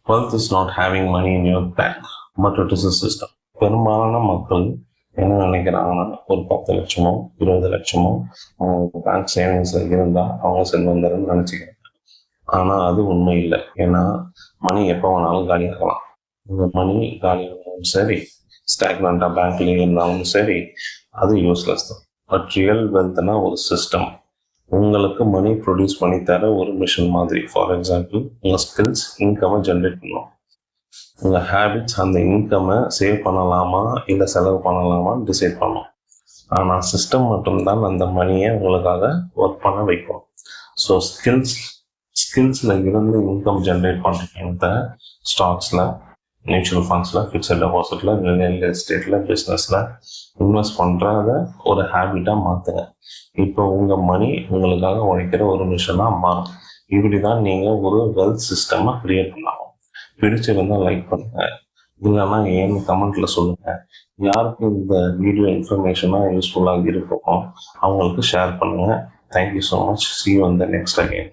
wealth is not having money in your bank, but it is a system. பெரும்பாலான மக்கள் என்ன நினைக்கிறாங்கன்னா, ஒரு 10 லட்சமோ 20 லட்சமோ அவங்க பேங்க் சேவிங்ஸ்ல இருந்தா அவங்க செல்வந்தர்னு நினைச்சுக்கிறாங்க. ஆனா அது உண்மை இல்லை. ஏன்னா மணி எப்போ வேணாலும் காலியாகலாம். இந்த மணி காலியானாலும் சரி, ஸ்டாக்னண்டா பேங்க்லயே இருந்தாலும் சரி, அது யூஸ்லெஸ் தான். பட் ரியல் வெல்த்னா ஒரு சிஸ்டம். உங்களுக்கு மணி ப்ரொடியூஸ் பண்ணி தர ஒரு மிஷின் மாதிரி. ஃபார் எக்ஸாம்பிள், உங்கள் ஸ்கில்ஸ் இன்கம்மை ஜென்ரேட் பண்ணும். உங்கள் ஹேபிட்ஸ் அந்த இன்கம்மை சேவ் பண்ணலாமா இல்லை செலவு பண்ணலாமான்னு டிசைட் பண்ணும். ஆனால் சிஸ்டம் மட்டும்தான் அந்த மணியை உங்களுக்காக ஒர்க் பண்ண வைக்கும். ஸோ ஸ்கில்ஸில் இருந்து இன்கம் ஜென்ரேட் பண்ணுறத ஸ்டாக்ஸில், மியூச்சுவல் ஃபண்ட்ஸில், ஃபிக்ஸட் டெபாசிட்டில், ரியல் எஸ்டேட்டில், பிஸ்னஸில் இன்வெஸ்ட் பண்ணுறத ஒரு ஹேபிட்டாக மாற்றுங்க. இப்போ உங்கள் மணி உங்களுக்காக உழைக்கிற ஒரு மிஷனாக மாறும். இப்படி தான் நீங்கள் ஒரு வெல்த் சிஸ்டமாக க்ரியேட் பண்ணலாம். பிடிச்சிருந்தால் லைக் பண்ணுங்கள், இல்லைன்னா ஏன்னு கமெண்ட்டில் சொல்லுங்கள். யாருக்கு இந்த வீடியோ இன்ஃபர்மேஷனாக யூஸ்ஃபுல்லாக இருக்குமோ அவங்களுக்கு ஷேர் பண்ணுங்கள். Thank you so much. See you on the next again.